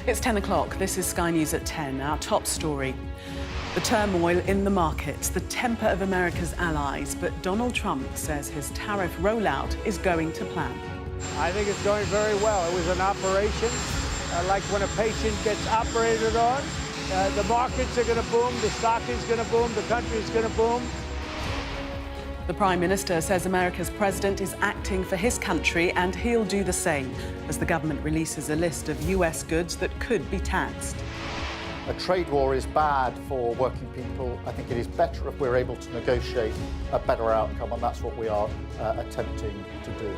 It's 10 o'clock. This is Sky News at 10. Our top story. The turmoil in the markets, the temper of America's allies. But Donald Trump says his tariff rollout is going to plan. I think it's going very well. It was an operation. Like when a patient gets operated on, the markets are going to boom, the stock is going to boom, the country is going to boom. The Prime Minister says America's president is acting for his country and he'll do the same as the government releases a list of US goods that could be taxed. A trade war is bad for working people. I think it is better if we're able to negotiate a better outcome, and that's what we are attempting to do.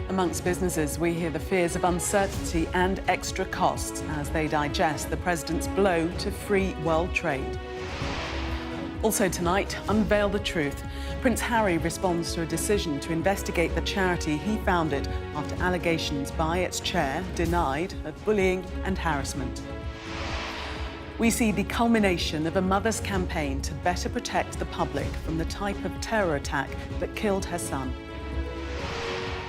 Amongst businesses, we hear the fears of uncertainty and extra costs as they digest the president's blow to free world trade. Also tonight, unveil the truth. Prince Harry responds to a decision to investigate the charity he founded after allegations by its chair denied of bullying and harassment. We see the culmination of a mother's campaign to better protect the public from the type of terror attack that killed her son.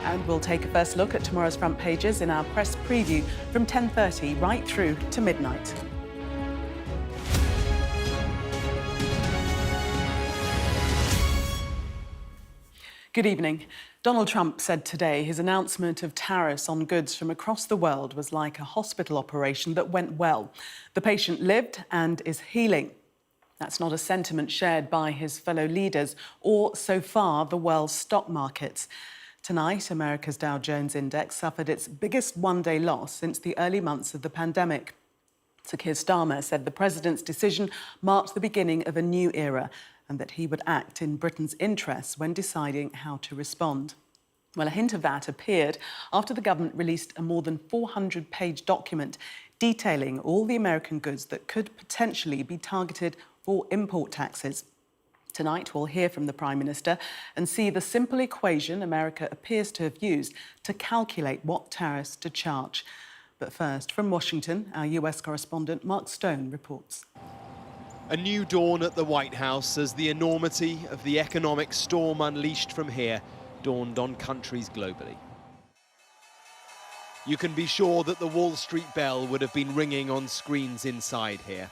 And we'll take a first look at tomorrow's front pages in our press preview from 10:30 right through to midnight. Good evening. Donald Trump said today his announcement of tariffs on goods from across the world was like a hospital operation that went well. The patient lived and is healing. That's not a sentiment shared by his fellow leaders or, so far, the world's stock markets. Tonight, America's Dow Jones Index suffered its biggest one-day loss since the early months of the pandemic. Sir Keir Starmer said the president's decision marked the beginning of a new era and that he would act in Britain's interests when deciding how to respond. Well, a hint of that appeared after the government released a more than 400-page document detailing all the American goods that could potentially be targeted for import taxes. Tonight, we'll hear from the Prime Minister and see the simple equation America appears to have used to calculate what tariffs to charge. But first, from Washington, our US correspondent Mark Stone reports. A new dawn at the White House as the enormity of the economic storm unleashed from here dawned on countries globally. You can be sure that the Wall Street bell would have been ringing on screens inside here.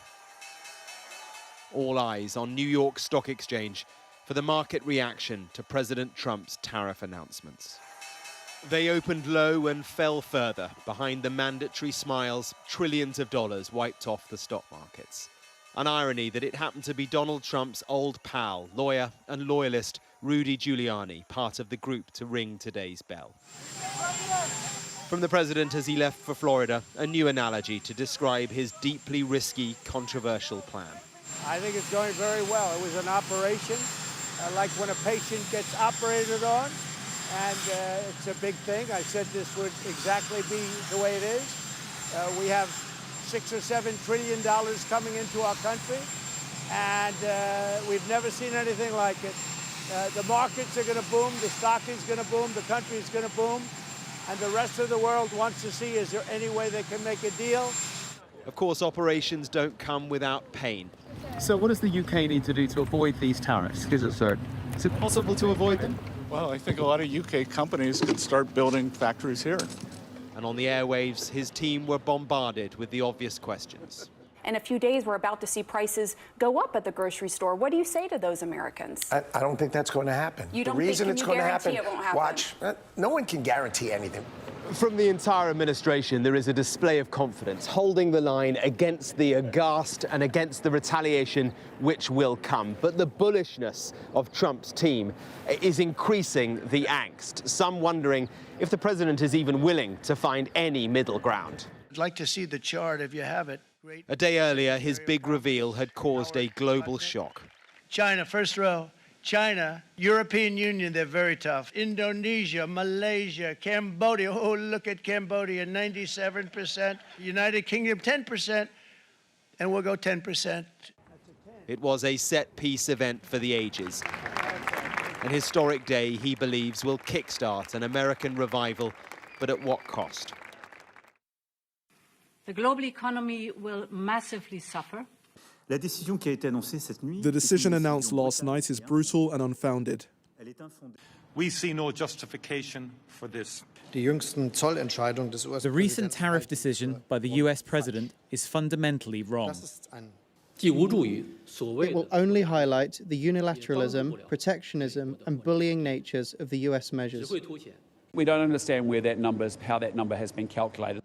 All eyes on New York Stock Exchange for the market reaction to President Trump's tariff announcements. They opened low and fell further behind the mandatory smiles trillions of dollars wiped off the stock markets. An irony that it happened to be Donald Trump's old pal, lawyer and loyalist Rudy Giuliani, part of the group to ring today's bell. From the president as he left for Florida, a new analogy to describe his deeply risky, controversial plan. I think it's going very well. It was an operation, like when a patient gets operated on, and it's a big thing. I said this would exactly be the way it is. We have $6 or $7 trillion coming into our country, and we've never seen anything like it. The markets are going to boom, the stock is going to boom, the country is going to boom, and the rest of the world wants to see, is there any way they can make a deal? Of course, operations don't come without pain. So what does the UK need to do to avoid these tariffs? Is it possible to avoid them? Well, I think a lot of UK companies could start building factories here. And on the airwaves, his team were bombarded with the obvious questions. In a few days, we're about to see prices go up at the grocery store. What do you say to those Americans? I don't think that's going to happen. You don't the reason think, it's going to happen, it won't happen? watch, no one can guarantee anything. From the entire administration, there is a display of confidence, holding the line against the aghast and against the retaliation which will come. But the bullishness of Trump's team is increasing the angst, some wondering if the president is even willing to find any middle ground. I'd like to see the chart if you have it. Great. A day earlier, his big reveal had caused a global shock. China, first row. China, European Union, they're very tough. Indonesia, Malaysia, Cambodia. Oh, look at Cambodia, 97%. United Kingdom, 10%. And we'll go 10%. It was a set-piece event for the ages. An historic day, he believes, will kickstart an American revival, but at what cost? The global economy will massively suffer. The decision announced last night is brutal and unfounded. We see no justification for this. The recent tariff decision by the US president is fundamentally wrong. It will only highlight the unilateralism, protectionism and bullying natures of the US measures. We don't understand how that number has been calculated.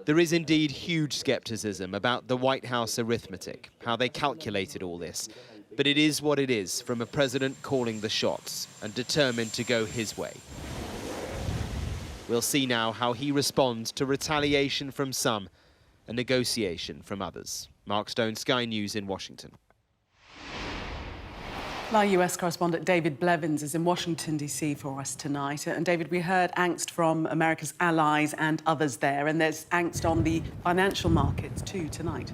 There is indeed huge scepticism about the White House arithmetic, how they calculated all this. But it is what it is from a president calling the shots and determined to go his way. We'll see now how he responds to retaliation from some and negotiation from others. Mark Stone, Sky News in Washington. Our US correspondent David Blevins is in Washington, D.C. for us tonight. And David, we heard angst from America's allies and others there, and there's angst on the financial markets too tonight.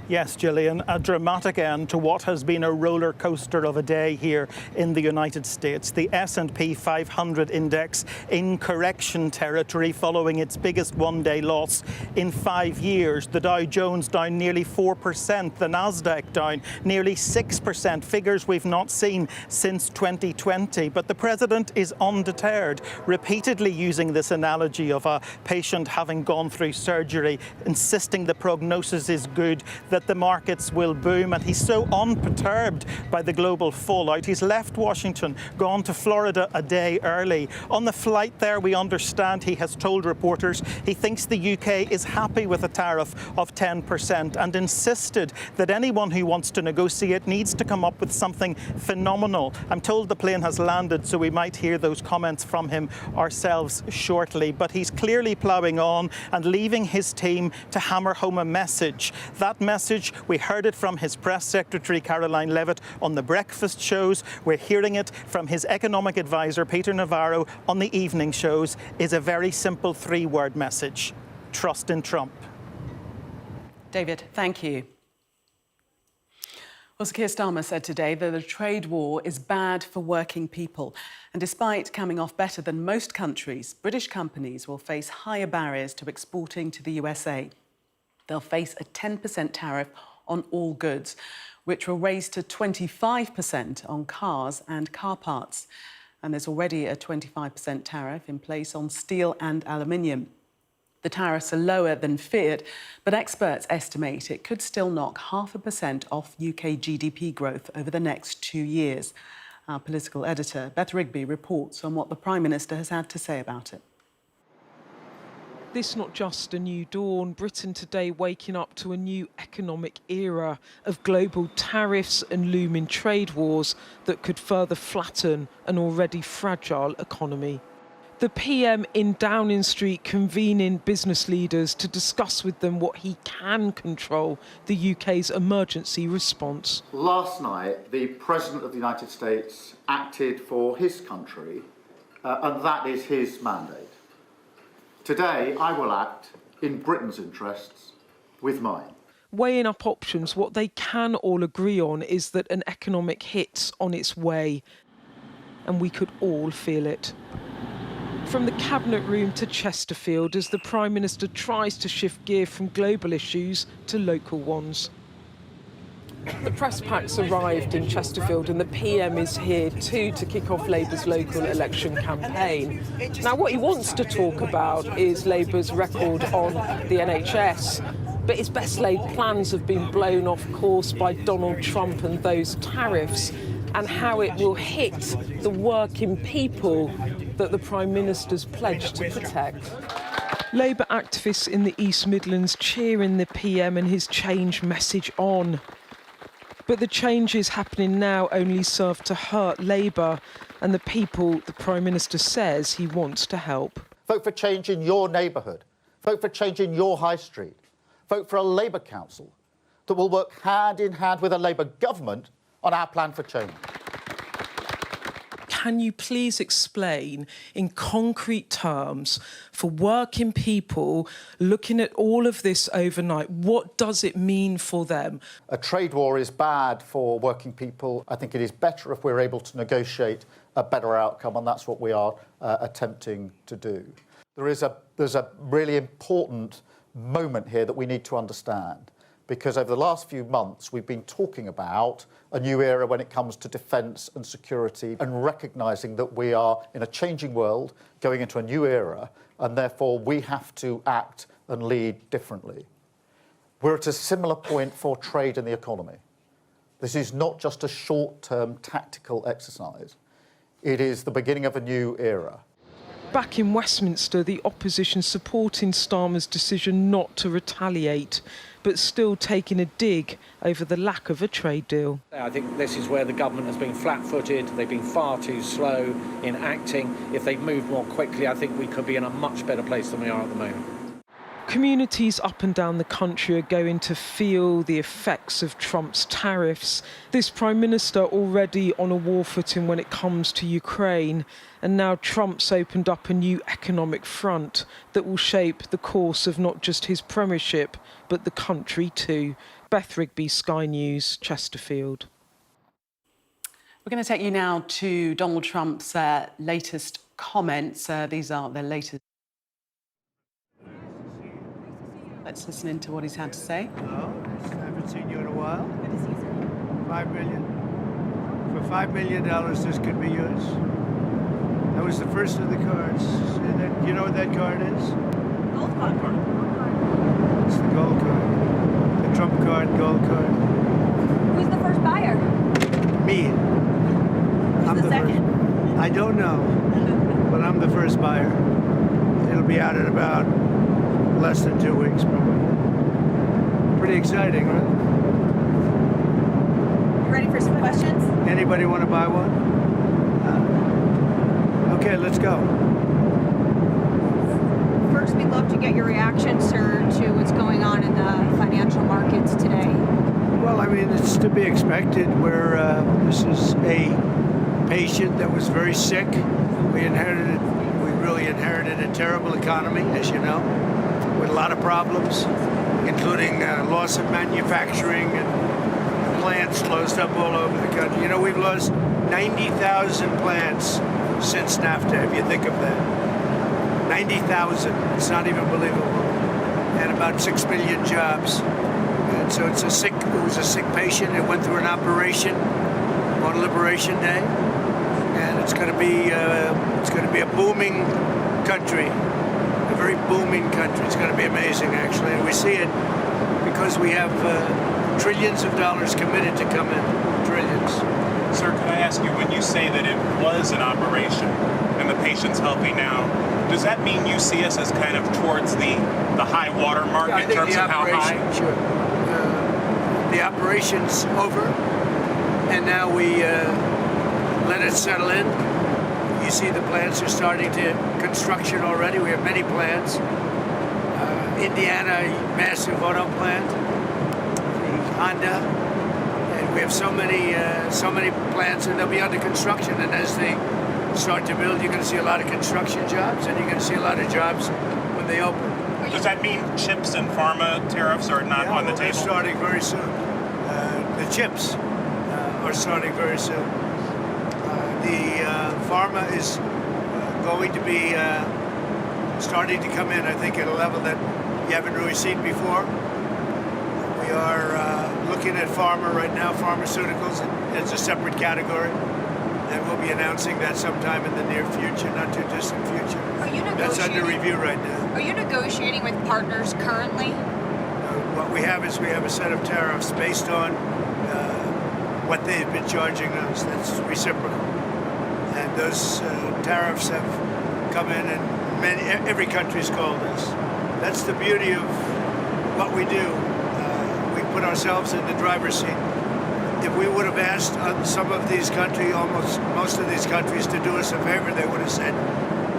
Yes, Gillian, a dramatic end to what has been a roller coaster of a day here in the United States. The S&P 500 index in correction territory following its biggest one-day loss in 5 years. The Dow Jones down nearly 4%, the Nasdaq down nearly 6%, figures we've not seen since 2020. But the president is undeterred, repeatedly using this analogy of a patient having gone through surgery, insisting the prognosis is good, that the markets will boom, and he's so unperturbed by the global fallout. He's left Washington, gone to Florida a day early. On the flight there, we understand he has told reporters he thinks the UK is happy with a tariff of 10% and insisted that anyone who wants to negotiate needs to come up with something phenomenal. I'm told the plane has landed, so we might hear those comments from him ourselves shortly. But he's clearly ploughing on and leaving his team to hammer home a message. That message, we heard it from his press secretary, Caroline Levitt, on the breakfast shows. We're hearing it from his economic advisor, Peter Navarro, on the evening shows, is a very simple three-word message: trust in Trump. David, thank you. Well, Keir Starmer said today that the trade war is bad for working people. And despite coming off better than most countries, British companies will face higher barriers to exporting to the USA. They'll face a 10% tariff on all goods, which will raise to 25% on cars and car parts. And there's already a 25% tariff in place on steel and aluminium. The tariffs are lower than feared, but experts estimate it could still knock 0.5% off UK GDP growth over the next 2 years. Our political editor, Beth Rigby, reports on what the Prime Minister has had to say about it. This not just a new dawn, Britain today waking up to a new economic era of global tariffs and looming trade wars that could further flatten an already fragile economy. The PM in Downing Street convening business leaders to discuss with them what he can control the UK's emergency response. Last night, the President of the United States acted for his country, and that is his mandate. Today, I will act in Britain's interests with mine. Weighing up options, what they can all agree on is that an economic hit's on its way, and we could all feel it. From the Cabinet Room to Chesterfield, as the Prime Minister tries to shift gear from global issues to local ones. The press pack's arrived in Chesterfield and the PM is here too to kick off Labour's local election campaign. Now, what he wants to talk about is Labour's record on the NHS, but his best laid plans have been blown off course by Donald Trump and those tariffs, and how it will hit the working people that the Prime Minister's pledged to protect. Labour activists in the East Midlands cheering the PM and his change message on. But the changes happening now only serve to hurt Labour and the people the Prime Minister says he wants to help. Vote for change in your neighbourhood. Vote for change in your high street. Vote for a Labour council that will work hand in hand with a Labour government on our plan for change. Can you please explain in concrete terms for working people looking at all of this overnight, what does it mean for them? A trade war is bad for working people. I think it is better if we're able to negotiate a better outcome, and that's what we are attempting to do. There's a really important moment here that we need to understand, because over the last few months we've been talking about a new era when it comes to defence and security, and recognising that we are in a changing world going into a new era, and therefore we have to act and lead differently. We're at a similar point for trade and the economy. This is not just a short-term tactical exercise. It is the beginning of a new era. Back in Westminster, the opposition supporting Starmer's decision not to retaliate, but still taking a dig over the lack of a trade deal. I think this is where the government has been flat-footed. They've been far too slow in acting. If they'd moved more quickly, I think we could be in a much better place than we are at the moment. Communities up and down the country are going to feel the effects of Trump's tariffs. This Prime Minister already on a war footing when it comes to Ukraine, and now Trump's opened up a new economic front that will shape the course of not just his premiership, but the country too. Beth Rigby, Sky News, Chesterfield. We're going to take you now to Donald Trump's latest comments. These are the latest. Let's listen into what he's had to say. Hello, I haven't seen you in a while. $5 million. For $5 million, this could be yours. That was the first of the cards. You know what that card is? Gold card. It's the gold card. The Trump card, gold card. Who's the first buyer? Me. Who's the second? I don't know, but I'm the first buyer. It'll be out in about less than 2 weeks, probably. Pretty exciting, right? You ready for some questions? Anybody want to buy one? Okay, let's go. First, we'd love to get your reaction, sir, to what's going on in the financial markets today. Well, I mean, it's to be expected. This is a patient that was very sick. We really inherited a terrible economy, as you know, with a lot of problems, including loss of manufacturing and plants closed up all over the country. You know, we've lost 90,000 plants since NAFTA, if you think of that. 90,000. It's not even believable. And about 6 million jobs. And so it was a sick patient. It went through an operation on Liberation Day. And it's going to be a booming country. A very booming country. It's going to be amazing, actually. And we see it because we have trillions of dollars committed to come in. Trillions. Sir, can I ask you, when you say that it was an operation and the patient's healthy now, does that mean you see us as kind of towards the high water mark in terms of how high? Sure. The operation's over, and now we let it settle in. You see the plants are starting to construction already. We have many plants. Indiana, massive auto plant, the Honda. We have so many plants, and they'll be under construction. And as they start to build, you're going to see a lot of construction jobs, and you're going to see a lot of jobs when they open. Does that mean chips and pharma tariffs are not on the table? They're starting very soon. The chips are starting very soon. The pharma is going to be starting to come in, I think, at a level that you haven't really seen before. We are looking at pharma right now, pharmaceuticals, as a separate category. And we'll be announcing that sometime in the near future, not too distant future. Are you negotiating? That's under review right now. Are you negotiating with partners currently? What we have is a set of tariffs based on what they've been charging us. That's reciprocal. And those tariffs have come in, and every country's called us. That's the beauty of what we do. We put ourselves in the driver's seat. If we would have asked some of these countries, most of these countries, to do us a favor, they would have said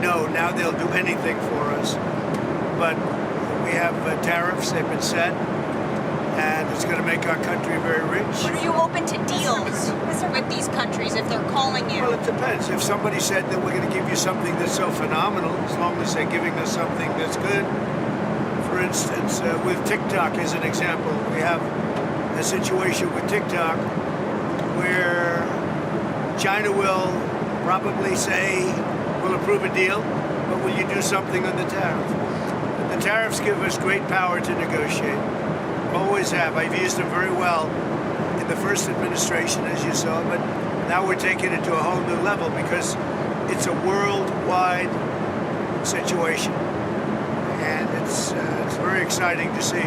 no. Now they'll do anything for us. But we have tariffs, they've been set, and it's going to make our country very rich. But are you open to deals with these countries if they're calling you? Well, it depends. If somebody said that we're going to give you something that's so phenomenal, as long as they're giving us something that's good. For instance, with TikTok as an example, we have a situation with TikTok where China will probably say, we'll approve a deal, but will you do something on the tariff? The tariffs give us great power to negotiate. always have. I've used them very well in the first administration, as you saw, but now we're taking it to a whole new level because it's a worldwide situation, and it's very exciting to see.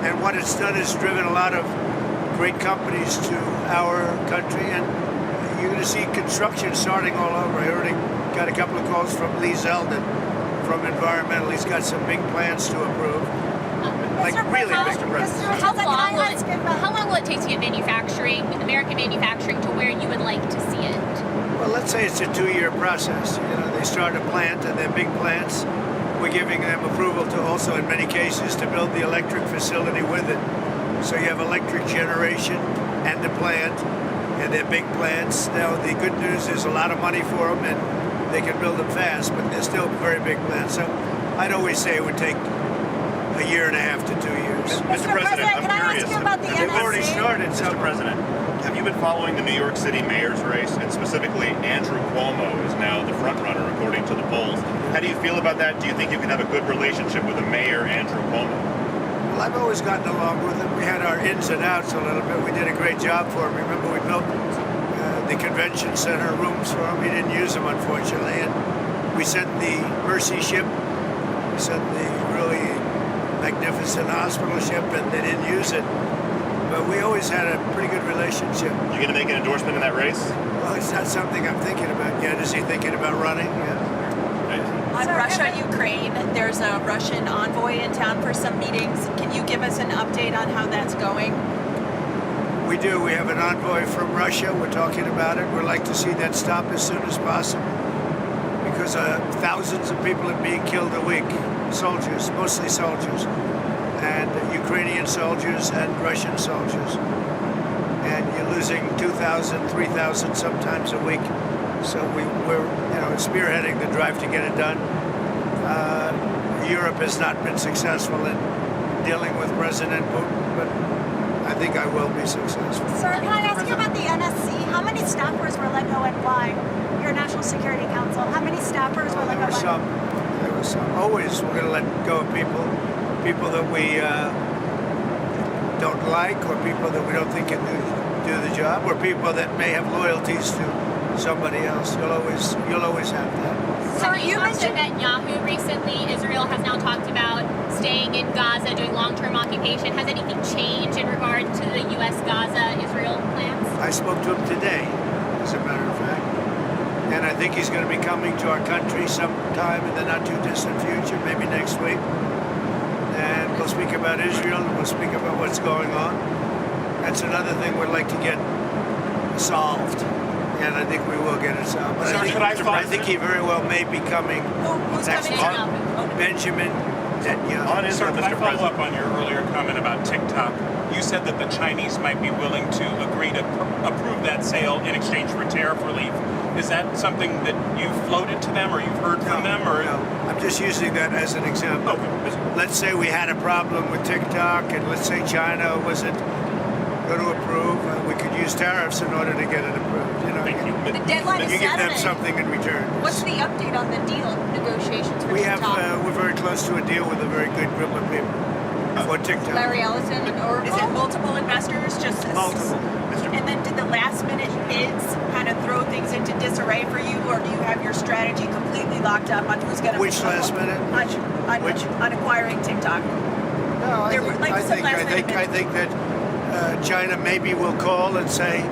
And what it's done is driven a lot of great companies to our country, and you're going to see construction starting all over. I already got a couple of calls from Lee Zeldin from Environmental. He's got some big plans to approve. Like really big plans. How long will it take to get American manufacturing to where you would like to see it? Well, let's say it's a 2-year process. You know, they start a plant, and they're big plants. We're giving them approval to also, in many cases, to build the electric facility with it. So you have electric generation and the plant, and they're big plants. Now, the good news is a lot of money for them, and they can build them fast, but they're still very big plants. So I'd always say it would take a year and a half to 2 years. Mr. President, I'm curious. They've already started. Mr. President, have you been following the New York City mayor's race, and specifically Andrew Cuomo is now the front runner according to the polls? How do you feel about that? Do you think you can have a good relationship with the mayor, Andrew Cuomo? Well, I've always gotten along with him. We had our ins and outs a little bit. We did a great job for him. Remember, we built the convention center rooms for him. He didn't use them, unfortunately. And we sent the Mercy ship. We sent the really magnificent hospital ship, and they didn't use it. But we always had a pretty good relationship. You going to make an endorsement in that race? Well, it's not something I'm thinking about yet. Is he thinking about running? Yeah. On Russia-Ukraine, there's a Russian envoy in town for some meetings. Can you give us an update on how that's going? We do. We have an envoy from Russia. We're talking about it. We'd like to see that stop as soon as possible because thousands of people are being killed a week. Soldiers, mostly soldiers, and Ukrainian soldiers and Russian soldiers. And you're losing 2,000, 3,000 sometimes a week. So we're spearheading the drive to get it done. Europe has not been successful in dealing with President Putin, but I think I will be successful. Sir, can I ask you about the NSC? How many staffers were let go and why? Your National Security Council, how many staffers were let go? There were some. Always we're going to let go of people that we don't like, or people that we don't think can do the job, or people that may have loyalties to somebody else. You'll always have that. So you mentioned Netanyahu recently. Israel has now talked about staying in Gaza, doing long-term occupation. Has anything changed in regard to the U.S. Gaza-Israel plans? I spoke to him today, as a matter of fact. And I think he's going to be coming to our country sometime in the not-too-distant future, maybe next week. And we'll speak about Israel, and we'll speak about what's going on. That's another thing we'd like to get solved. And I think we will get it solved. But I think he very well may be coming next month. Benjamin Netanyahu. Sir, can I follow up on your earlier comment about TikTok? You said that the Chinese might be willing to agree to approve that sale in exchange for tariff relief. Is that something that you've floated to them, or you've heard from them? Or no, I'm just using that as an example. Okay. Let's say we had a problem with TikTok, and let's say China wasn't going to approve. We could use tariffs in order to get it approved. The deadline is you give them Saturday. something in return. What's the update on the deal negotiations for TikTok? We're very close to a deal with a very good group of people for TikTok. Larry Ellison, or is it multiple investors? Just multiple. And then did the last minute bids kind of throw things into disarray for you, or do you have your strategy completely locked up on who's going to... Which last minute? On acquiring TikTok. No, I think that China maybe will call and say,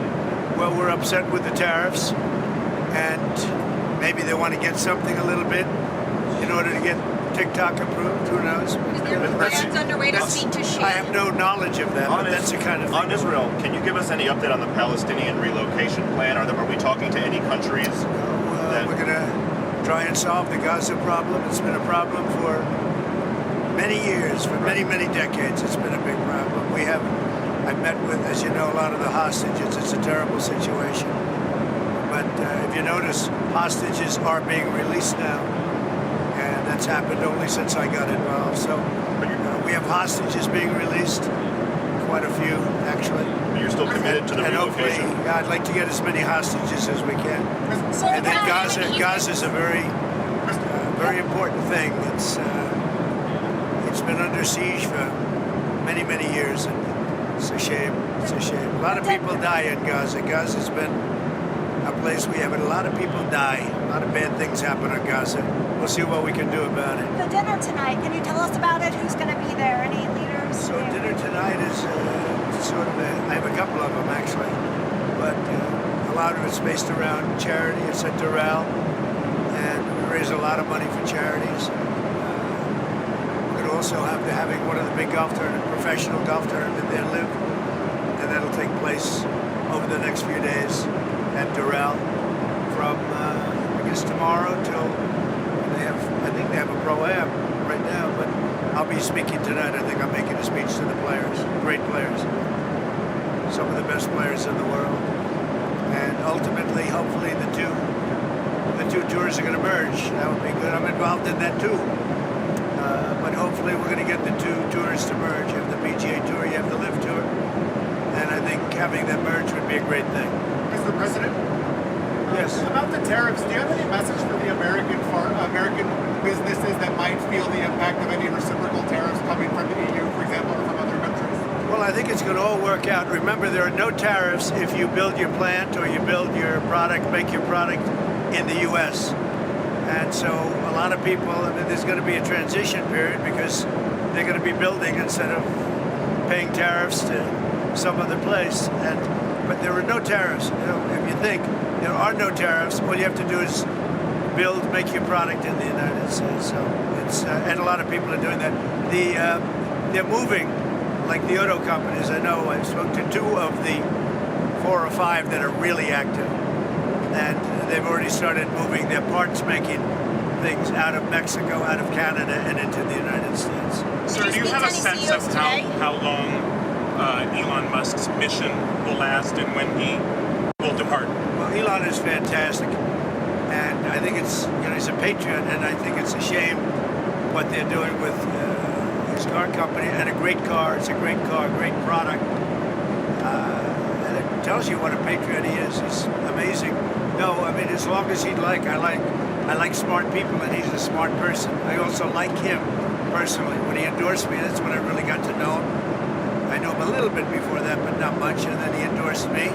well, we're upset with the tariffs, and maybe they want to get something a little bit in order to get TikTok approved. Who knows? Is there plans underway to speak to Xi? I have no knowledge of that, but that's the kind of thing. On Israel, can you give us any update on the Palestinian relocation plan? Are we talking to any countries? We're going to try and solve the Gaza problem. It's been a problem for many years, for many, many decades. It's been a big problem. I've met with, as you know, a lot of the hostages. It's a terrible situation. But if you notice, hostages are being released now. And that's happened only since I got involved. So we have hostages being released, quite a few, actually. But you're still committed to the relocation? Hopefully, I'd like to get as many hostages as we can. And then Gaza's a very, very important thing. It's been under siege for many, many years. And it's a shame. It's a shame. A lot of people die in Gaza. Gaza's been a place we have a lot of people die. A lot of bad things happen in Gaza. We'll see what we can do about it. The dinner tonight, can you tell us about it? Who's going to be there? Any leaders? So dinner tonight is sort of I have a couple of them actually, but a lot of it's based around charity. It's at Doral, and we raise a lot of money for charities. We're going to also have having one of the big professional golf tournament there live, and that'll take place over the next few days at Doral from I guess tomorrow till I think they have a pro-am right now, but I'll be speaking tonight. I think I'm making a speech to the players, great players, some of the best players in the world, and ultimately, hopefully, the two tours are going to merge. That would be good. I'm involved in that too, but hopefully, we're going to get the two tours to merge. You have the PGA Tour, you have the LIV Tour, and I think having them merge would be a great thing. Mr. President? Yes. About the tariffs, do you have any message for the American businesses that might feel the impact of any reciprocal tariffs coming from the EU, for example, or from other countries? Well, I think it's going to all work out. Remember, there are no tariffs if you build your plant or you build your product, make your product in the U.S. And so a lot of people, I mean, there's going to be a transition period because they're going to be building instead of paying tariffs to some other place. But there are no tariffs. You know, if you think there are no tariffs, all you have to do is make your product in the United States. So it's and a lot of people are doing that. They're moving, like the auto companies. I know I've spoken to 2 of the 4 or 5 that are really active, and they've already started moving their parts making things out of Mexico, out of Canada, and into the United States. Sir, do you have a sense of how long Elon Musk's mission will last and when he will depart? Well, Elon is fantastic, and I think it's, he's a patriot, and I think it's a shame what they're doing with his car company, and a great car. It's a great car, great product, and it tells you what a patriot he is. He's amazing. No, I mean, as long as he'd like, I like smart people, and he's a smart person. I also like him personally. When he endorsed me, that's when I really got to know him. I knew him a little bit before that, but not much, and then he endorsed me.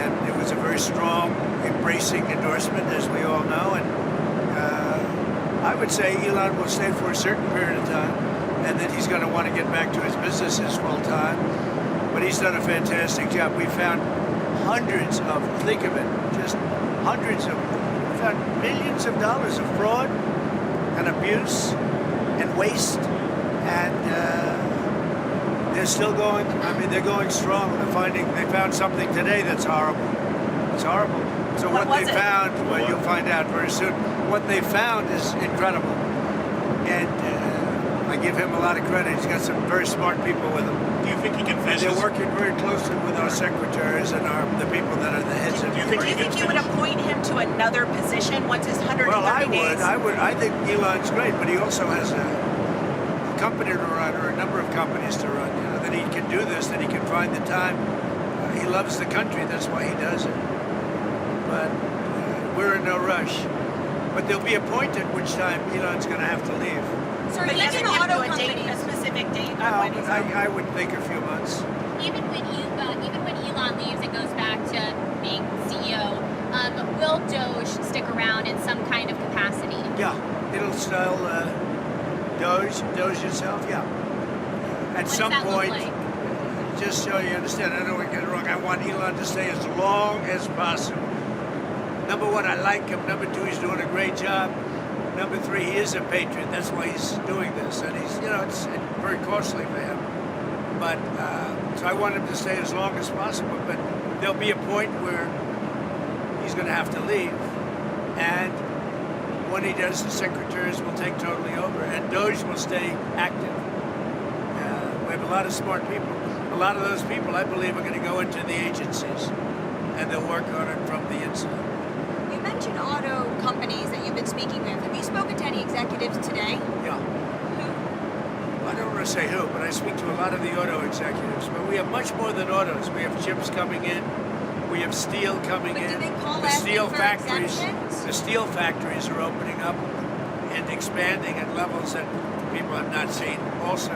And it was a very strong, embracing endorsement, as we all know. And I would say Elon will stay for a certain period of time, and then he's going to want to get back to his businesses full time. But he's done a fantastic job. We found hundreds of, think of it, just hundreds of, we found millions of dollars of fraud and abuse and waste. And they're still going, I mean, they're going strong. They found something today that's horrible. It's horrible. So what they found, well, you'll find out very soon. What they found is incredible. And I give him a lot of credit. He's got some very smart people with him. Do you think he can finish? They're working very closely with our secretaries and the people that are the heads of. Do you think you would appoint him to another position once his 130 days? Well, I think Elon's great, but he also has a company to run, or a number of companies to run. You know, that he can do this, that he can find the time. He loves the country. That's why he does it. But we're in no rush. But there'll be a point at which time Elon's going to have to leave. So he hasn't given you a date, a specific date? I would think a few months. Even when Elon leaves and goes back to being CEO, will Doge stick around in some kind of capacity? Yeah, it'll still Doge itself. Yeah. At some point, just so you understand, I don't want to get it wrong. I want Elon to stay as long as possible. Number one, I like him. Number two, he's doing a great job. Number three, he is a patriot. That's why he's doing this. And he's, it's very costly for him. But, so I want him to stay as long as possible. But there'll be a point where he's going to have to leave. And when he does, the secretaries will take totally over. And Doge will stay active. We have a lot of smart people. A lot of those people, I believe, are going to go into the agencies. And they'll work on it from the inside. You mentioned auto companies that you've been speaking with. Have you spoken to any executives today? Yeah. Who? I don't want to say who, but I speak to a lot of the auto executives. But we have much more than autos. We have chips coming in. We have steel coming in. Do they call the steel factories. exemptions? The steel factories are opening up and expanding at levels that people have not seen. Also,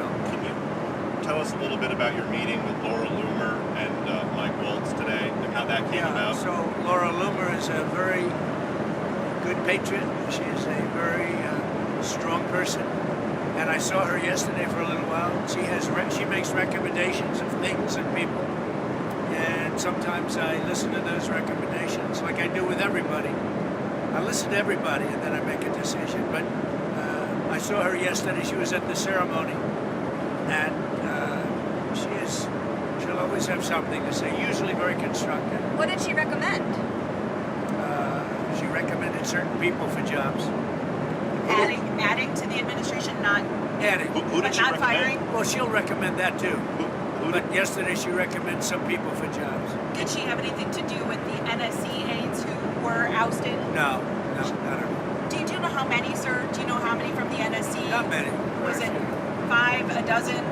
tell us a little bit about your meeting with Laura Loomer and Mike Waltz today and how that came about? So Laura Loomer is a very good patriot. She is a very strong person. And I saw her yesterday for a little while. She makes recommendations of things and people. And sometimes I listen to those recommendations like I do with everybody. I listen to everybody and then I make a decision. But I saw her yesterday. She was at the ceremony. And she'll always have something to say, usually very constructive. What did she recommend? She recommended certain people for jobs. Adding to the administration, not adding. Who did she not recommend? firing? Well, she'll recommend that too. But yesterday she recommended some people for jobs. Did she have anything to do with the NSC aides who were ousted? No, not at all. Do you know how many, sir? Do you know how many from the NSC? Not many. Was it 5, a dozen?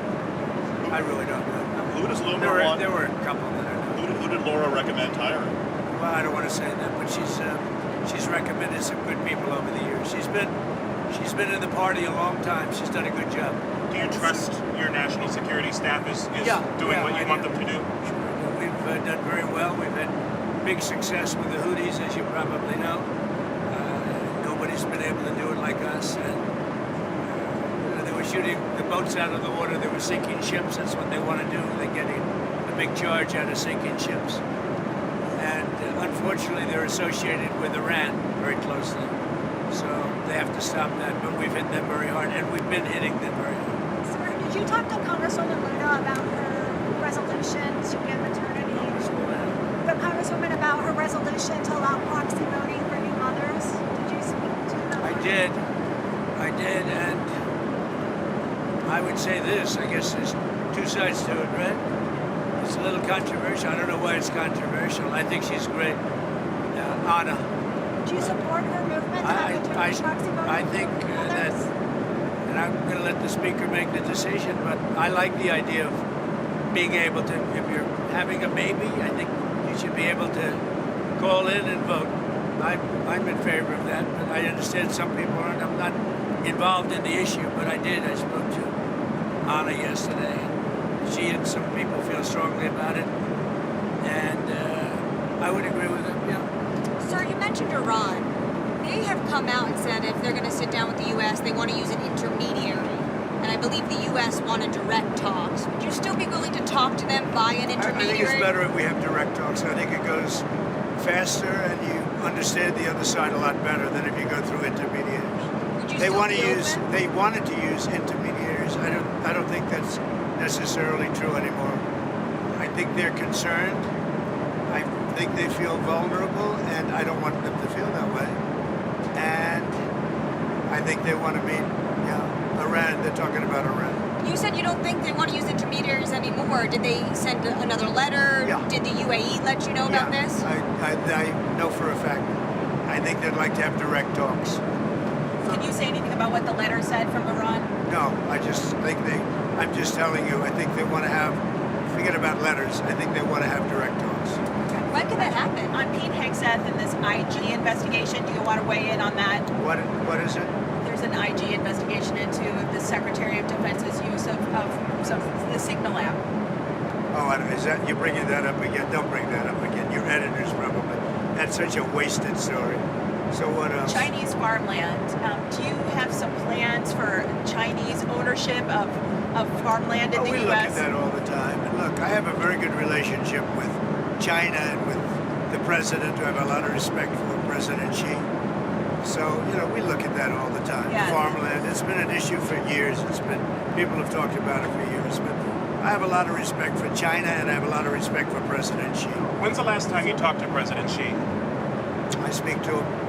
I really don't know. Who does Loomer want? There were a couple that I know. Who did Laura recommend hiring? Well, I don't want to say that, but she's recommended some good people over the years. She's been in the party a long time. She's done a good job. Do you trust your national security staff is doing what you want them to do? Sure. We've done very well. We've had big success with the Houthis, as you probably know. Nobody's been able to do it like us. And they were shooting the boats out of the water. They were sinking ships. That's what they want to do. They're getting a big charge out of sinking ships. And unfortunately, they're associated with Iran very closely. So they have to stop that. But we've hit them very hard, and we've been hitting them very hard. Sir, did you talk to Congresswoman Luna about her resolution to end maternity? The Congresswoman about her resolution to allow proxy voting for new mothers? Did you speak to them? I did, and I would say this. I guess there's two sides to it, right? It's a little controversial. I don't know why it's controversial. I think she's great. Anna. Do you support her movement to have proxy voting? I think that, and I'm going to let the speaker make the decision, but I like the idea of being able to, if you're having a baby, I think you should be able to call in and vote. I'm in favor of that, but I understand some people aren't. I'm not involved in the issue, but I did. I spoke to Anna yesterday. She and some people feel strongly about it, and I would agree with them, yeah. Sir, you mentioned Iran. They have come out and said if they're going to sit down with the U.S., they want to use an intermediary. And I believe the U.S. wanted direct talks. Would you still be willing to talk to them by an intermediary? I think it's better if we have direct talks. I think it goes faster and you understand the other side a lot better than if you go through intermediaries. They wanted to use intermediaries. I don't think that's necessarily true anymore. I think they're concerned. I think they feel vulnerable, and I don't want them to feel that way. And I think they want to meet Iran. They're talking about Iran. You said you don't think they want to use intermediaries anymore. Did they send another letter? Yeah. Did the UAE let you know about this? I know for a fact. I think they'd like to have direct talks. Can you say anything about what the letter said from Iran? No, I just think I'm just telling you, I think they want to have, forget about letters, I think they want to have direct talks. When could that happen? On Pete Hegseth and this IG investigation, do you want to weigh in on that? What is it? There's an IG investigation into the Secretary of Defense's use of the Signal app. Oh, is that, you're bringing that up again? Don't bring that up again. Your editors probably. That's such a wasted story. So what else? Chinese farmland. Do you have some plans for Chinese ownership of farmland in the U.S.? We look at that all the time. And look, I have a very good relationship with China and with the president, who I have a lot of respect for, President Xi. So, we look at that all the time. Yes. Farmland, it's been an issue for years. People have talked about it for years. But I have a lot of respect for China, and I have a lot of respect for President Xi. When's the last time you talked to President Xi? I speak to him.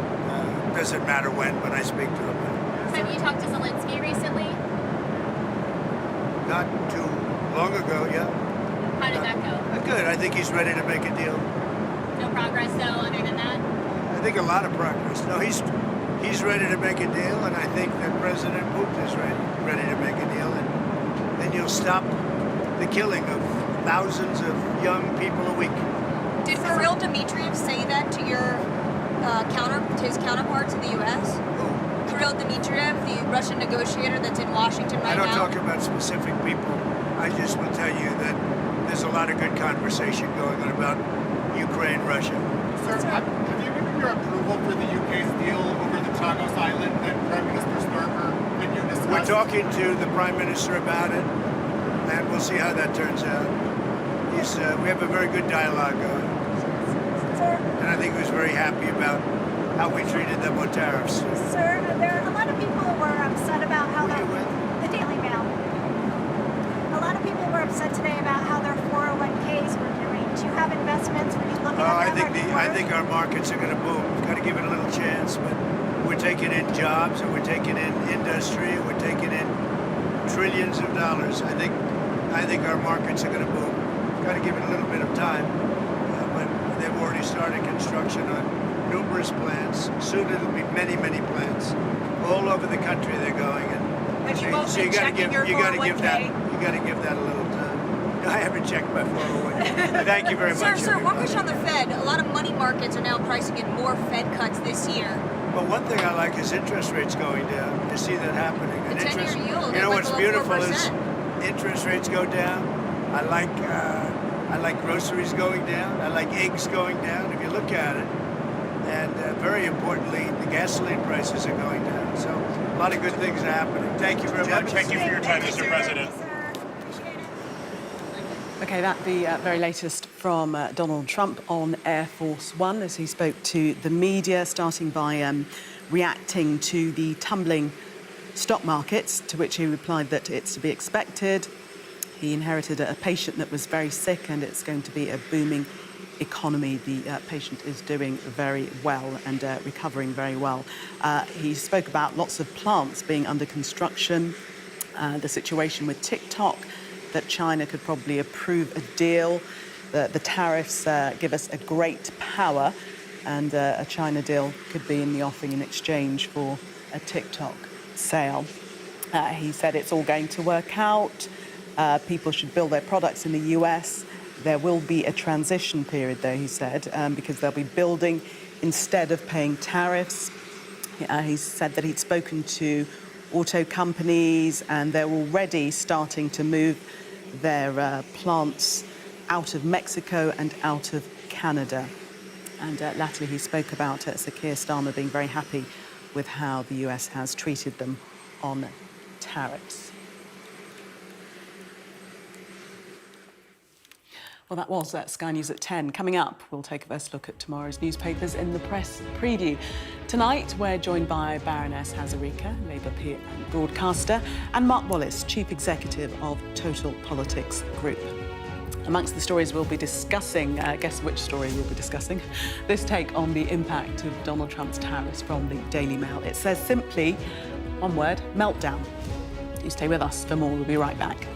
Doesn't matter when, but I speak to him. Have you talked to Zelensky recently? Not too long ago, yeah. How did that go? Good. I think he's ready to make a deal. No progress, though, other than that? I think a lot of progress. No, he's ready to make a deal, and I think that President Putin is ready to make a deal, and then you'll stop the killing of thousands of young people a week. Did Kirill Dmitriev say that to your his counterparts in the U.S.? Kirill Dmitriev, the Russian negotiator that's in Washington right now? I don't talk about specific people. I just will tell you that there's a lot of good conversation going on about Ukraine, Russia. Sir, have you given your approval for the UK's deal over the Chagos Island that Prime Minister Starmer and you discussed? We're talking to the Prime Minister about it, and we'll see how that turns out. We have a very good dialogue going. And I think he was very happy about how we treated them on tariffs. Sir, there are a lot of people who were upset about how the Daily Mail. A lot of people were upset today about how their 401ks were doing. Do you have investments? Were you looking at that? I think our markets are going to boom. We've got to give it a little chance, but we're taking in jobs, and we're taking in industry, and we're taking in trillions of dollars. I think our markets are going to boom. We've got to give it a little bit of time, but they've already started construction on numerous plants. Soon it'll be many, many plants all over the country. They're going, and so you got to give that a little time. I haven't checked my 401k. Thank you very much. Sir, one question on the Fed. A lot of money markets are now pricing in more Fed cuts this year. But one thing I like is interest rates going down. To see that happening. The 10-year yield. You know what's beautiful 4%. is interest rates go down. I like groceries going down. I like eggs going down. If you look at it. And very importantly, the gasoline prices are going down. So a lot of good things are happening. Thank you very much. Thank you for your time, Mr. President. OK, that the very latest from Donald Trump on Air Force One as he spoke to the media, starting by reacting to the tumbling stock markets, to which he replied that it's to be expected. He inherited a patient that was very sick and it's going to be a booming economy. The patient is doing very well and recovering very well. He spoke about lots of plants being under construction, the situation with TikTok, that China could probably approve a deal. The tariffs give us a great power, and a China deal could be in the offing in exchange for a TikTok sale. He said it's all going to work out. People should build their products in the US. There will be a transition period, though, he said, because they'll be building instead of paying tariffs. He said that he'd spoken to auto companies and they're already starting to move their plants out of Mexico and out of Canada. And latterly, he spoke about Sir Keir Starmer being very happy with how the US has treated them on tariffs. Well, that was Sky News at 10. Coming up, we'll take a first look at tomorrow's newspapers in the press preview. Tonight, we're joined by Baroness Hazarika, Labour peer and broadcaster, and Mark Wallace, Chief Executive of Total Politics Group. Amongst the stories we'll be discussing, guess which story we'll be discussing? This take on the impact of Donald Trump's tariffs from the Daily Mail. It says simply, one word, meltdown. You stay with us for more. We'll be right back.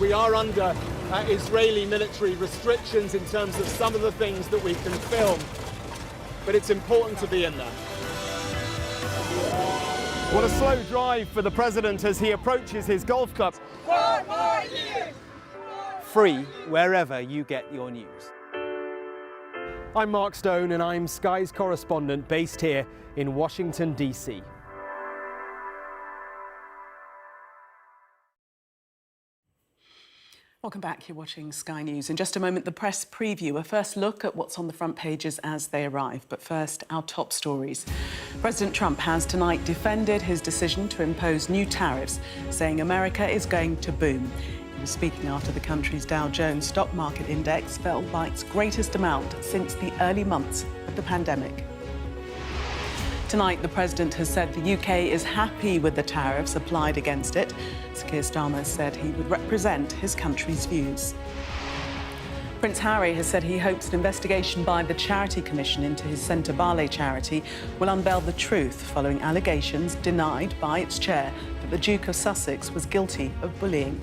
We are under Israeli military restrictions in terms of some of the things that we can film, but it's important to be in there. What a slow drive for the president as he approaches his golf club. 4 more years! Free wherever you get your news. I'm Mark Stone and I'm Sky's correspondent based here in Washington, D.C. Welcome back. You're watching Sky News. In just a moment, the press preview, a first look at what's on the front pages as they arrive. But first, our top stories. President Trump has tonight defended his decision to impose new tariffs, saying America is going to boom. He was speaking after the country's Dow Jones stock market index fell by its greatest amount since the early months of the pandemic. Tonight, the president has said the UK is happy with the tariffs applied against it. Sir Keir Starmer said he would represent his country's views. Prince Harry has said he hopes an investigation by the Charity Commission into his Centre Barley charity will unveil the truth following allegations denied by its chair that the Duke of Sussex was guilty of bullying.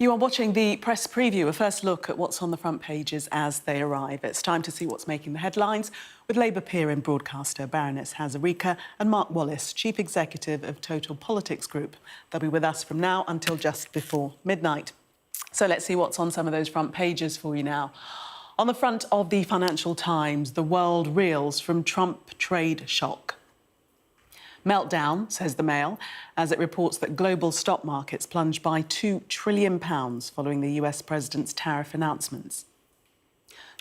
You are watching the press preview, a first look at what's on the front pages as they arrive. It's time to see what's making the headlines with Labour peer and broadcaster Baroness Hazarika and Mark Wallace, Chief Executive of Total Politics Group. They'll be with us from now until just before midnight. So let's see what's on some of those front pages for you now. On the front of the Financial Times, the world reels from Trump trade shock. Meltdown, says the Mail, as it reports that global stock markets plunged by £2 trillion following the US president's tariff announcements.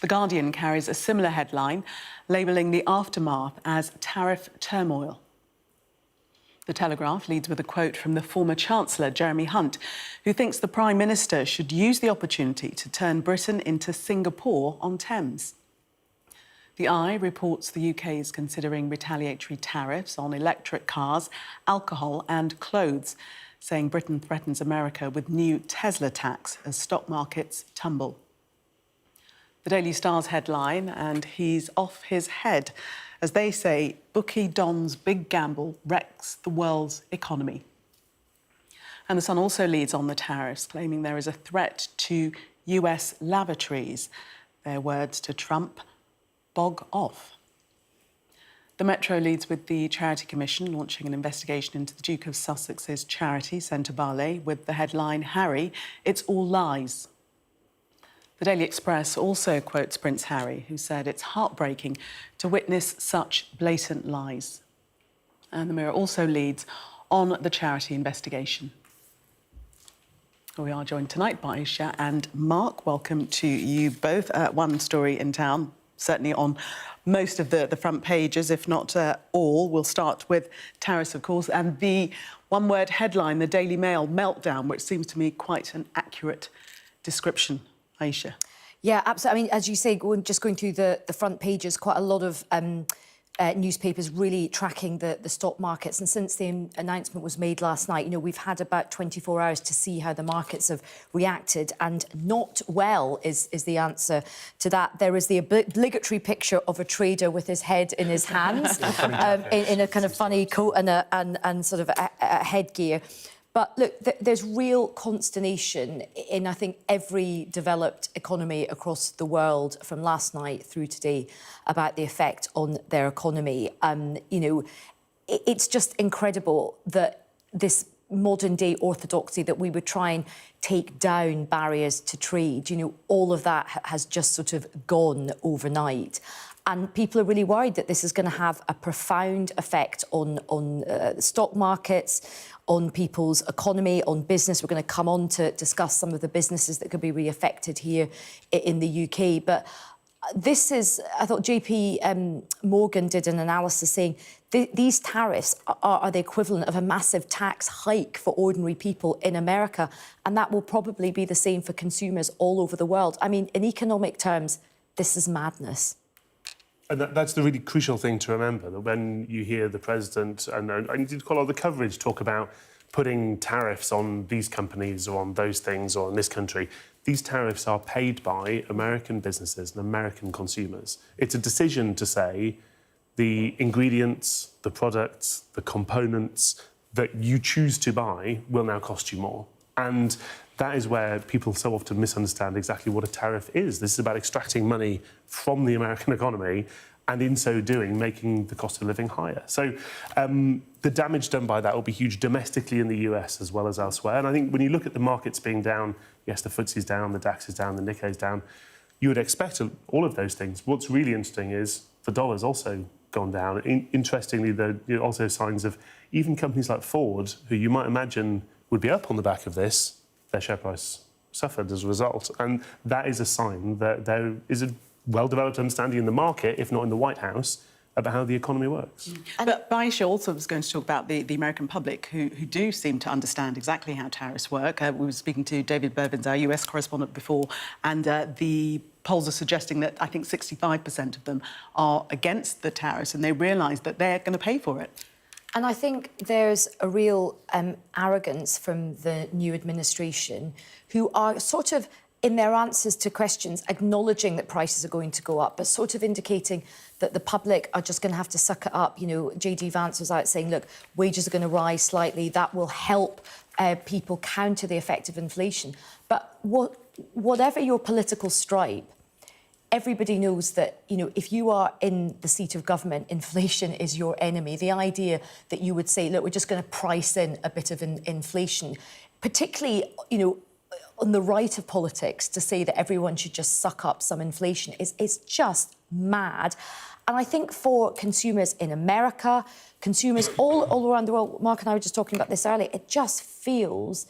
The Guardian carries a similar headline, labelling the aftermath as tariff turmoil. The Telegraph leads with a quote from the former Chancellor, Jeremy Hunt, who thinks the Prime Minister should use the opportunity to turn Britain into Singapore on Thames. The Eye reports the UK is considering retaliatory tariffs on electric cars, alcohol and clothes, saying Britain threatens America with new Tesla tax as stock markets tumble. The Daily Star's headline, and he's off his head, as they say, bookie Don's big gamble wrecks the world's economy. And The Sun also leads on the tariffs, claiming there is a threat to US lavatories. Their words to Trump: bog off. The Metro leads with the Charity Commission launching an investigation into the Duke of Sussex's charity, Centre Barley, with the headline, Harry, it's all lies. The Daily Express also quotes Prince Harry, who said it's heartbreaking to witness such blatant lies. And the Mirror also leads on the charity investigation. We are joined tonight by Aisha and Mark. Welcome to you both. One story in town, certainly on most of the front pages, if not all. We'll start with tariffs, of course, and the one-word headline, the Daily Mail meltdown, which seems to me quite an accurate description. Aisha. Yeah, absolutely. I mean, as you say, just going through the front pages, quite a lot of newspapers really tracking the stock markets. And since the announcement was made last night, you know, we've had about 24 hours to see how the markets have reacted, and not well is the answer to that. There is the obligatory picture of a trader with his head in his hands, in a kind of funny coat and sort of a headgear. But look, there's real consternation in, I think, every developed economy across the world from last night through today about the effect on their economy. You know, it's just incredible that this modern-day orthodoxy that we would try and take down barriers to trade, you know, all of that has just sort of gone overnight. And people are really worried that this is going to have a profound effect on the stock markets, on people's economy, on business. We're going to come on to discuss some of the businesses that could be really affected here in the UK. But this is, I thought JP Morgan did an analysis saying these tariffs are the equivalent of a massive tax hike for ordinary people in America. And that will probably be the same for consumers all over the world. I mean, in economic terms, this is madness. And that's the really crucial thing to remember, that when you hear the president, and indeed quite a lot of the coverage, talk about putting tariffs on these companies or on those things or in this country, these tariffs are paid by American businesses and American consumers. It's a decision to say, the ingredients, the products, the components that you choose to buy will now cost you more. And that is where people so often misunderstand exactly what a tariff is. This is about extracting money from the American economy and in so doing, making the cost of living higher. So the damage done by that will be huge domestically in the US as well as elsewhere. And I think when you look at the markets being down, yes, the FTSE's down, the DAX is down, the Nikkei's down, you would expect all of those things. What's really interesting is the dollar's also gone down. Interestingly, there are also signs of even companies like Ford, who you might imagine would be up on the back of this, their share price suffered as a result. And that is a sign that there is a well-developed understanding in the market, if not in the White House, about how the economy works. But Baisha also was going to talk about the American public who do seem to understand exactly how tariffs work. We were speaking to David Bevins, our US correspondent, before, and the polls are suggesting that I think 65% of them are against the tariffs and they realise that they're going to pay for it. And I think there's a real arrogance from the new administration who are sort of, in their answers to questions, acknowledging that prices are going to go up, but sort of indicating that the public are just going to have to suck it up. You know, J.D. Vance was out saying, look, wages are going to rise slightly. That will help people counter the effect of inflation. But whatever your political stripe, everybody knows that, you know, if you are in the seat of government, inflation is your enemy. The idea that you would say, look, we're just going to price in a bit of inflation, particularly, you know, on the right of politics, to say that everyone should just suck up some inflation is just mad. And I think for consumers in America, consumers all around the world, Mark and I were just talking about this earlier, it just feels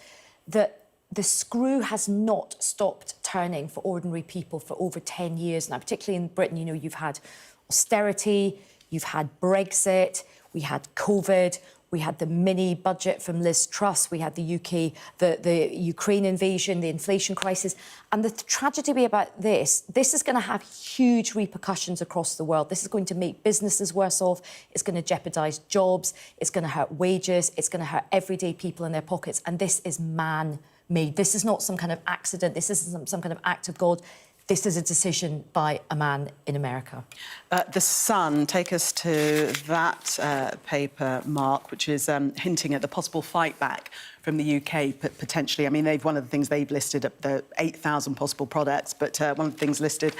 that the screw has not stopped turning for ordinary people for over 10 years now, particularly in Britain. You know, you've had austerity, you've had Brexit, we had COVID, we had the mini budget from Liz Truss, we had the UK, the Ukraine invasion, the inflation crisis. And the tragedy about this is going to have huge repercussions across the world. This is going to make businesses worse off. It's going to jeopardise jobs. It's going to hurt wages. It's going to hurt everyday people in their pockets. And this is man-made. This is not some kind of accident. This isn't some kind of act of God. This is a decision by a man in America. The Sun, take us to that paper, Mark, which is hinting at the possible fight back from the UK, potentially. I mean, one of the things they've listed up the 8,000 possible products, but one of the things listed,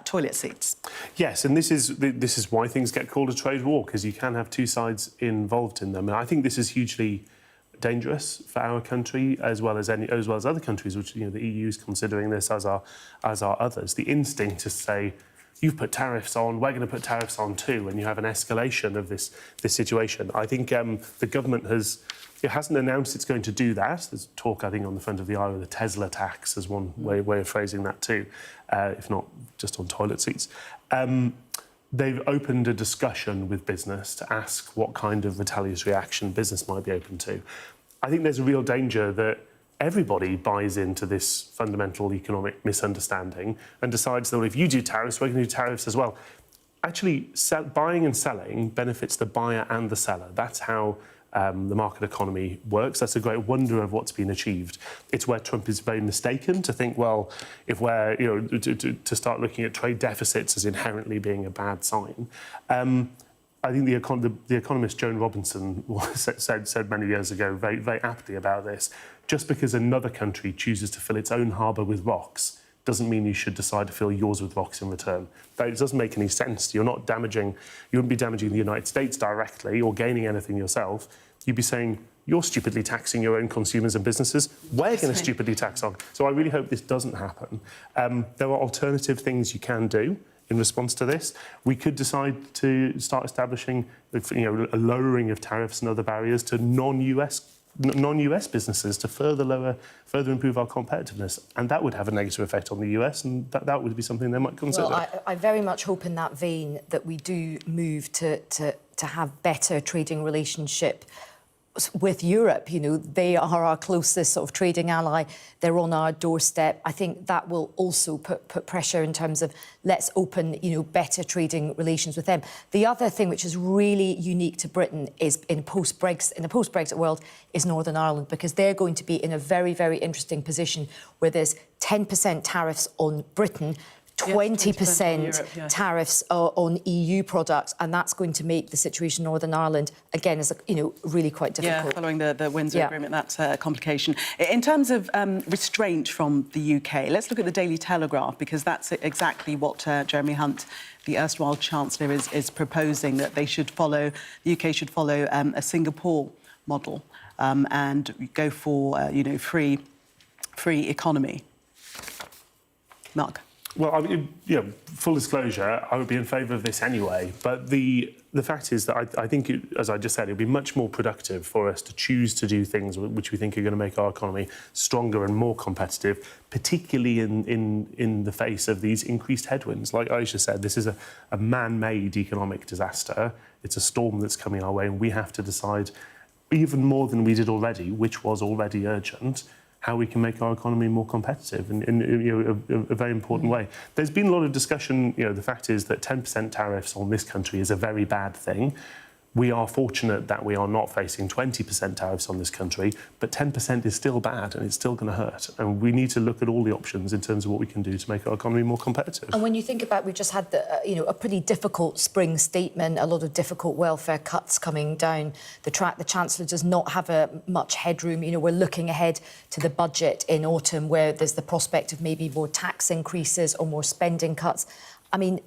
toilet seats. Yes, and this is why things get called a trade war, because you can have two sides involved in them. And I think this is hugely dangerous for our country as well as other countries, which, you know, the EU is considering this, as are others. The instinct to say, you've put tariffs on, we're going to put tariffs on too, and you have an escalation of this situation. I think the government hasn't announced it's going to do that. There's talk, I think, on the front of the eye of the Tesla tax as one way of phrasing that too, if not just on toilet seats. They've opened a discussion with business to ask what kind of retaliatory action business might be open to. I think there's a real danger that everybody buys into this fundamental economic misunderstanding and decides that if you do tariffs, we're going to do tariffs as well. Actually, buying and selling benefits the buyer and the seller. That's how the market economy works. That's a great wonder of what's been achieved. It's where Trump is very mistaken to think, well, if we're, you know, to start looking at trade deficits as inherently being a bad sign. I think the economist Joan Robinson said many years ago very, very aptly about this. Just because another country chooses to fill its own harbour with rocks doesn't mean you should decide to fill yours with rocks in return. That doesn't make any sense. You wouldn't be damaging the United States directly or gaining anything yourself. You'd be saying, you're stupidly taxing your own consumers and businesses. We're going to stupidly tax on. So I really hope this doesn't happen. There are alternative things you can do in response to this. We could decide to start establishing, you know, a lowering of tariffs and other barriers to non-US businesses to further improve our competitiveness, and that would have a negative effect on the US, and that would be something they might consider. Well, I very much hope in that vein that we do move to have better trading relationship with Europe. You know, they are our closest sort of trading ally. They're on our doorstep. I think that will also put pressure in terms of let's open, you know, better trading relations with them. The other thing which is really unique to Britain is in a post-Brexit world is Northern Ireland, because they're going to be in a very, very interesting position where there's 10% tariffs on Britain, 20% tariffs on EU products, and that's going to make the situation in Northern Ireland, again, is really quite difficult. Yeah, following the Windsor Agreement, that's a complication. In terms of restraint from the UK, let's look at the Daily Telegraph, because that's exactly what Jeremy Hunt, the erstwhile Chancellor, is proposing, that the UK should follow a Singapore model and go for, free economy. Mark? Well, full disclosure, I would be in favour of this anyway. But the fact is that I think, as I just said, it would be much more productive for us to choose to do things which we think are going to make our economy stronger and more competitive, particularly in the face of these increased headwinds. Like Aisha said, this is a man-made economic disaster. It's a storm that's coming our way, and we have to decide, even more than we did already, which was already urgent, how we can make our economy more competitive in a very important way. There's been a lot of discussion. The fact is that 10% tariffs on this country is a very bad thing. We are fortunate that we are not facing 20% tariffs on this country, but 10% is still bad and it's still going to hurt. And we need to look at all the options in terms of what we can do to make our economy more competitive. And when you think about, we've just had a pretty difficult spring statement, a lot of difficult welfare cuts coming down the track. The Chancellor does not have much headroom. We're looking ahead to the budget in autumn, where there's the prospect of maybe more tax increases or more spending cuts. I mean,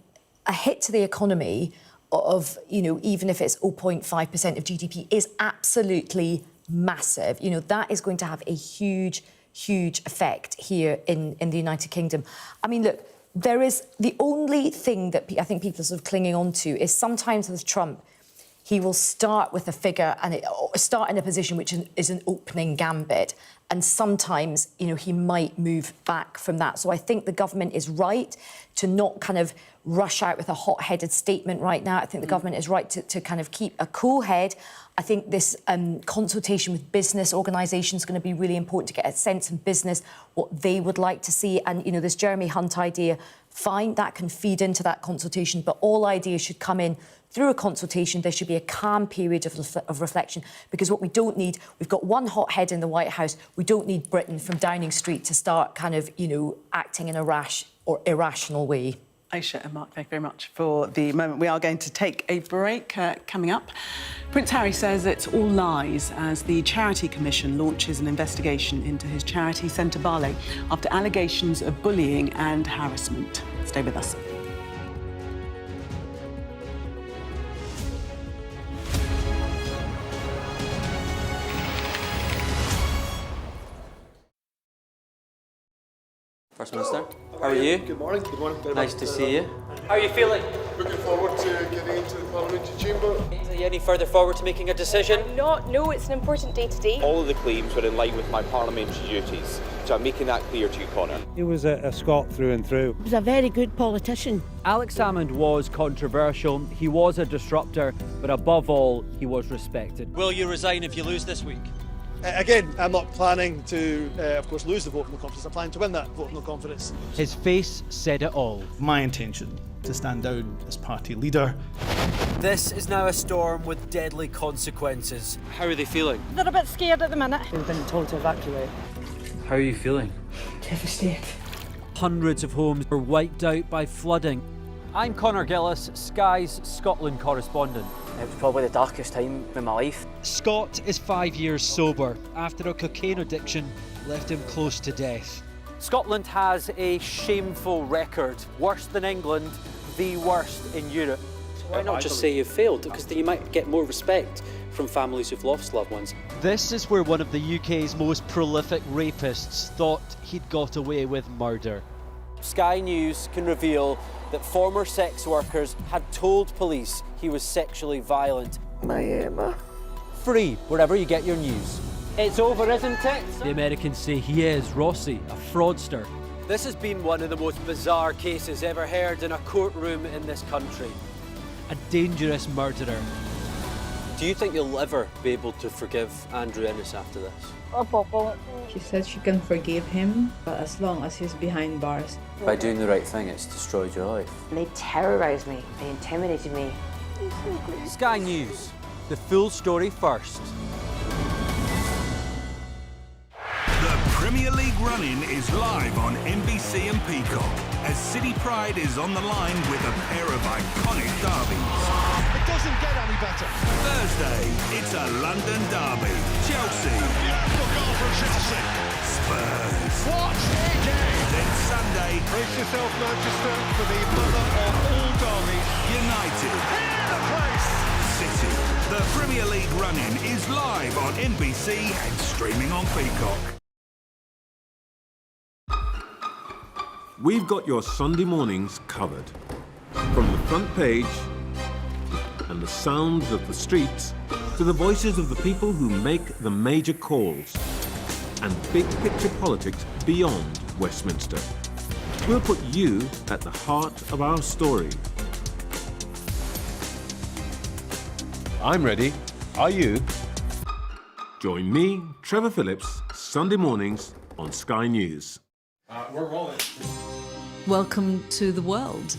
a hit to the economy of, even if it's 0.5% of GDP is absolutely massive. That is going to have a huge, huge effect here in the United Kingdom. I mean, look, there is the only thing that I think people are sort of clinging on to is sometimes with Trump, he will start with a figure and start in a position which is an opening gambit. And sometimes, he might move back from that. So I think the government is right to not kind of rush out with a hot-headed statement right now. I think the government is right to kind of keep a cool head. I think this consultation with business organisations is going to be really important to get a sense of business, what they would like to see. And, this Jeremy Hunt idea, fine, that can feed into that consultation, but all ideas should come in through a consultation. There should be a calm period of reflection, because what we don't need, we've got one hot head in the White House. We don't need Britain from Downing Street to start kind of, acting in a rash or irrational way. Aisha and Mark, thank you very much for the moment. We are going to take a break. Coming up, Prince Harry says it's all lies as the Charity Commission launches an investigation into his charity Centre Barley after allegations of bullying and harassment. Stay with us. First Minister, how are you? Good morning. Good morning. Very nice to see you. How are you feeling? Looking forward to getting into the parliamentary chamber. Are you any further forward to making a decision? No, it's an important day today. All of the claims were in line with my parliamentary duties, so I'm making that clear to you, Conor. He was a Scot through and through. He was a very good politician. Alex Salmond was controversial, he was a disruptor, but above all, he was respected. Will you resign if you lose this week? Again, I'm not planning to, of course, lose the vote of no confidence. I'm planning to win that vote of no confidence. His face said it all. My intention to stand down as party leader. This is now a storm with deadly consequences. How are they feeling? They're a bit scared at the minute. We've been told to evacuate. How are you feeling? Devastated. Hundreds of homes were wiped out by flooding. I'm Conor Gillis, Sky's Scotland correspondent. It was probably the darkest time in my life. Scott is 5 years sober after a cocaine addiction left him close to death. Scotland has a shameful record. Worse than England, the worst in Europe. So why not just say you failed? Because then you might get more respect from families who've lost loved ones. This is where one of the UK's most prolific rapists thought he'd got away with murder. Sky News can reveal that former sex workers had told police he was sexually violent. My Emma. Free wherever you get your news. It's over, isn't it? The Americans say he is Rossi, a fraudster. This has been one of the most bizarre cases ever heard in a courtroom in this country. A dangerous murderer. Do you think you'll ever be able to forgive Andrew Ennis after this? She said she can forgive him, but as long as he's behind bars. By doing the right thing, it's destroyed your life. They terrorised me. They intimidated me. Sky News, the full story first. The Premier League Run-In is live on NBC and Peacock as City Pride is on the line with a pair of iconic derbies. It doesn't get any better. Thursday, it's a London derby. Chelsea. Beautiful goal from Chelsea. Spurs. What a game! Then Sunday, Brace yourself, Manchester, for the mother of all derbies. United. Hear the place! City. The Premier League Run-In is live on NBC and streaming on Peacock. We've got your Sunday mornings covered. From the front page and the sounds of the streets to the voices of the people who make the major calls and big picture politics beyond Westminster. We'll put you at the heart of our story. I'm ready. Are you? Join me, Trevor Phillips, Sunday mornings on Sky News. We're rolling. Welcome to the world.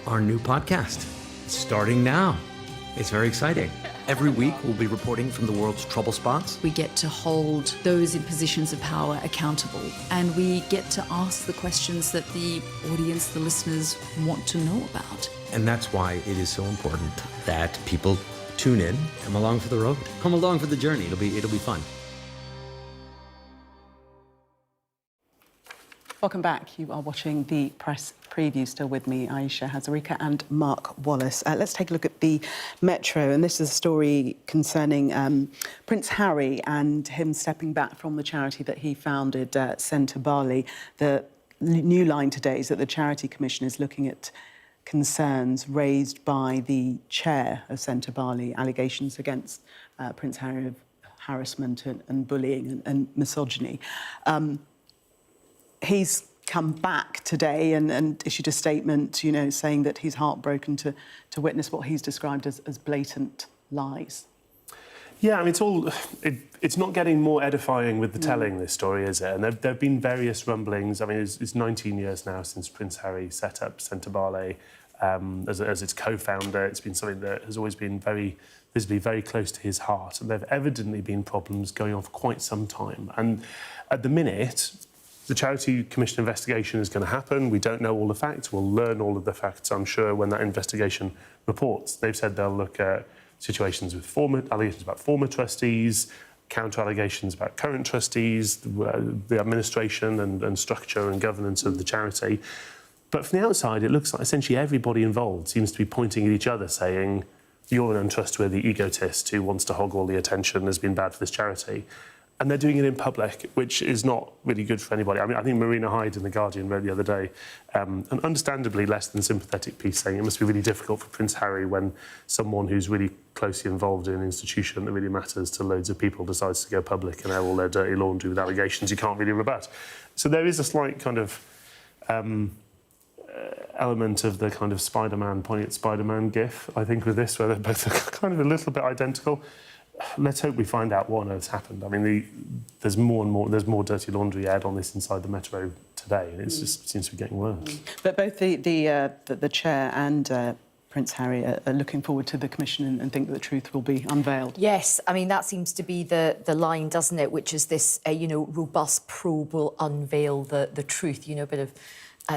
Our new podcast, starting now. It's very exciting. Every week, we'll be reporting from the world's trouble spots. We get to hold those in positions of power accountable, and we get to ask the questions that the audience, the listeners, want to know about. And that's why it is so important that people tune in, come along for the road, come along for the journey. It'll be fun. Welcome back. You are watching the press preview. Still with me, Aisha Hazarika and Mark Wallace. Let's take a look at the Metro. And this is a story concerning Prince Harry and him stepping back from the charity that he founded, Centre Barley. The new line today is that the Charity Commission is looking at concerns raised by the chair of Centre Barley, allegations against Prince Harry of harassment and bullying and misogyny. He's come back today and issued a statement, you know, saying that he's heartbroken to witness what he's described as blatant lies. Yeah, I mean, it's not getting more edifying with the telling, this story, is it? And there have been various rumblings. I mean, it's 19 years now since Prince Harry set up Centre Barley as its co-founder. It's been something that has always been very visibly very close to his heart. And there have evidently been problems going on for quite some time. And at the minute, the Charity Commission investigation is going to happen. We don't know all the facts. We'll learn all of the facts, I'm sure, when that investigation reports. They've said they'll look at situations with allegations about former trustees, counter-allegations about current trustees, the administration and structure and governance of the charity. But from the outside, it looks like essentially everybody involved seems to be pointing at each other, saying, you're an untrustworthy egotist who wants to hog all the attention, has been bad for this charity. And they're doing it in public, which is not really good for anybody. I mean, I think Marina Hyde in The Guardian wrote the other day an understandably less than sympathetic piece saying it must be really difficult for Prince Harry when someone who's really closely involved in an institution that really matters to loads of people decides to go public and air all their dirty laundry with allegations you can't really rebut. So there is a slight kind of element of the kind of Spider-Man pointing at Spider-Man gif, I think, with this, where they're both kind of a little bit identical. Let's hope we find out what on earth's happened. I mean, there's more dirty laundry aired on this inside the Metro today, and it just seems to be getting worse. But both the chair and Prince Harry are looking forward to the commission and think that the truth will be unveiled. Yes, I mean, that seems to be the line, doesn't it? Which is this, robust probe will unveil the truth. You know, a bit of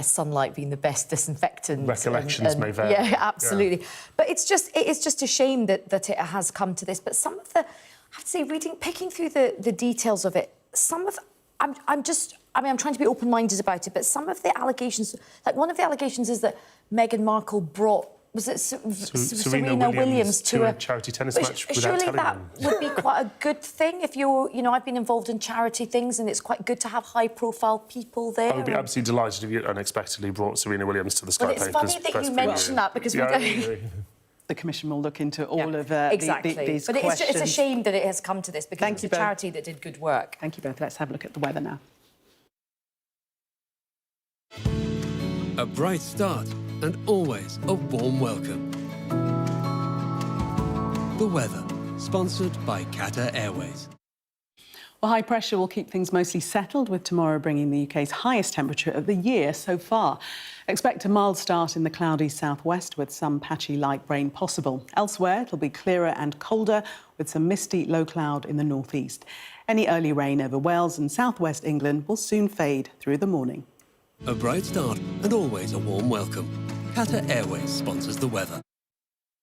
sunlight being the best disinfectant. Recollections may vary. Yeah, absolutely. Yeah. But it is just a shame that it has come to this. But some of the, I have to say, picking through the details of it, I'm trying to be open-minded about it, but some of the allegations, like one of the allegations is that Meghan Markle brought, was it Serena Williams to a charity tennis match without telling them? Surely that would be quite a good thing if you're, I've been involved in charity things and it's quite good to have high-profile people there. I would be absolutely delighted if you unexpectedly brought Serena Williams to the Sky Papers. It's funny that you mention that because we don't... The Commission will look into all of exactly. these but questions. It's a shame that it has come to this because it's a charity that did good work. Thank you both. Let's have a look at the weather now. A bright start and always a warm welcome. The weather, sponsored by Qatar Airways. Well, high pressure will keep things mostly settled, with tomorrow bringing the UK's highest temperature of the year so far. Expect a mild start in the cloudy southwest with some patchy light rain possible. Elsewhere, it'll be clearer and colder with some misty low cloud in the northeast. Any early rain over Wales and southwest England will soon fade through the morning. A bright start and always a warm welcome. Qatar Airways sponsors the weather.